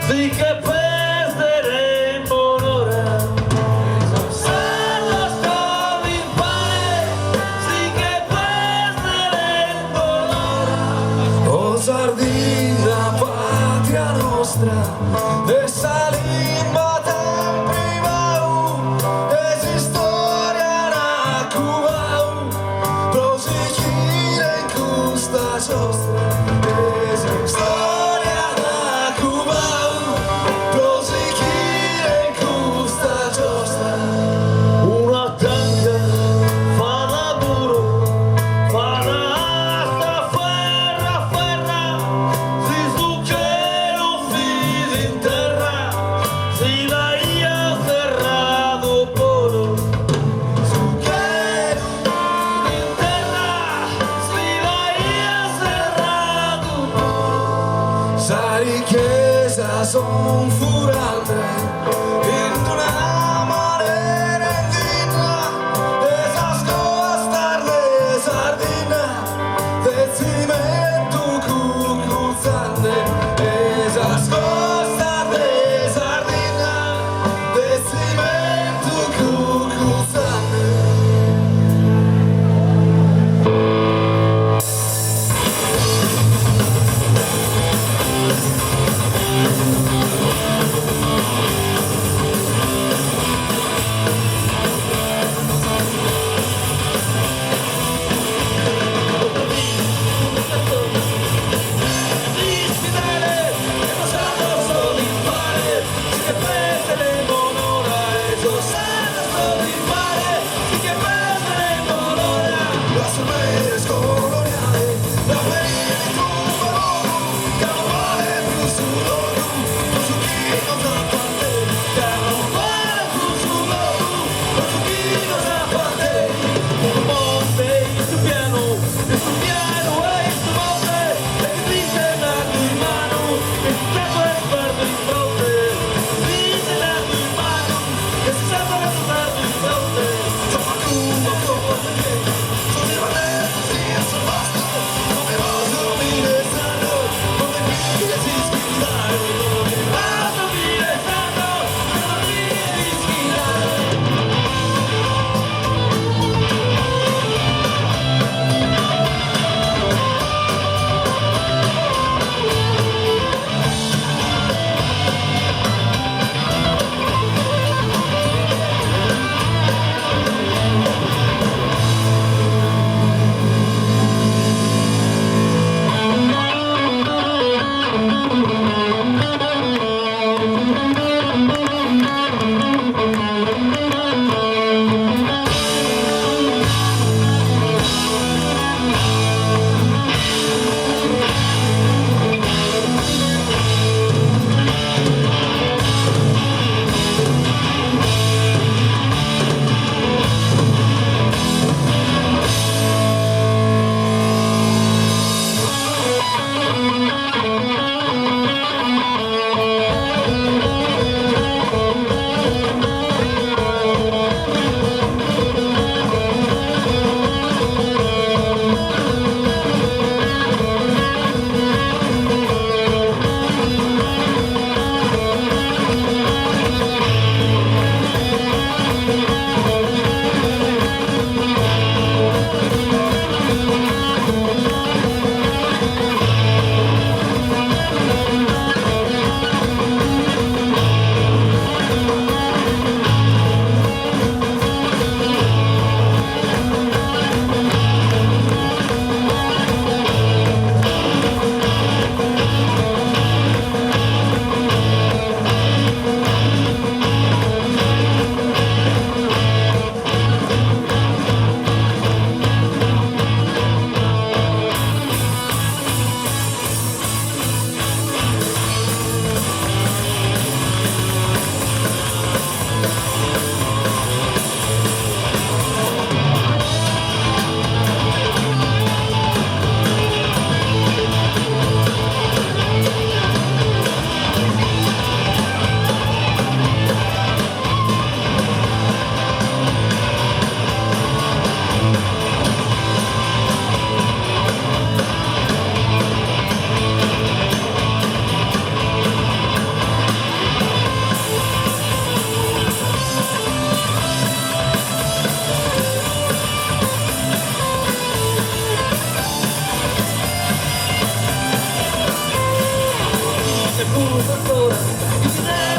sì che perderemo l'ora. Se lo stavi in pane, sì che perderemo l'ora. Oh Sardegna, patria nostra, e salimba tempi vau, e si storia na cuvau, proseguire in questa giostra, e si storia na cuvau, proseguire in questa giostra. Una tanga fa lavoro, fa la asta, ferra, ferra, si succhero fili in terra, si la ia ferrado polo. Succhero fili in terra, si la ia ferrado polo. Sa riqueza son furante, in una manera indigna, esas costas de sardina, de cimento cucuzzante, esas costas de sardina, de cimento cucuzzante. gdy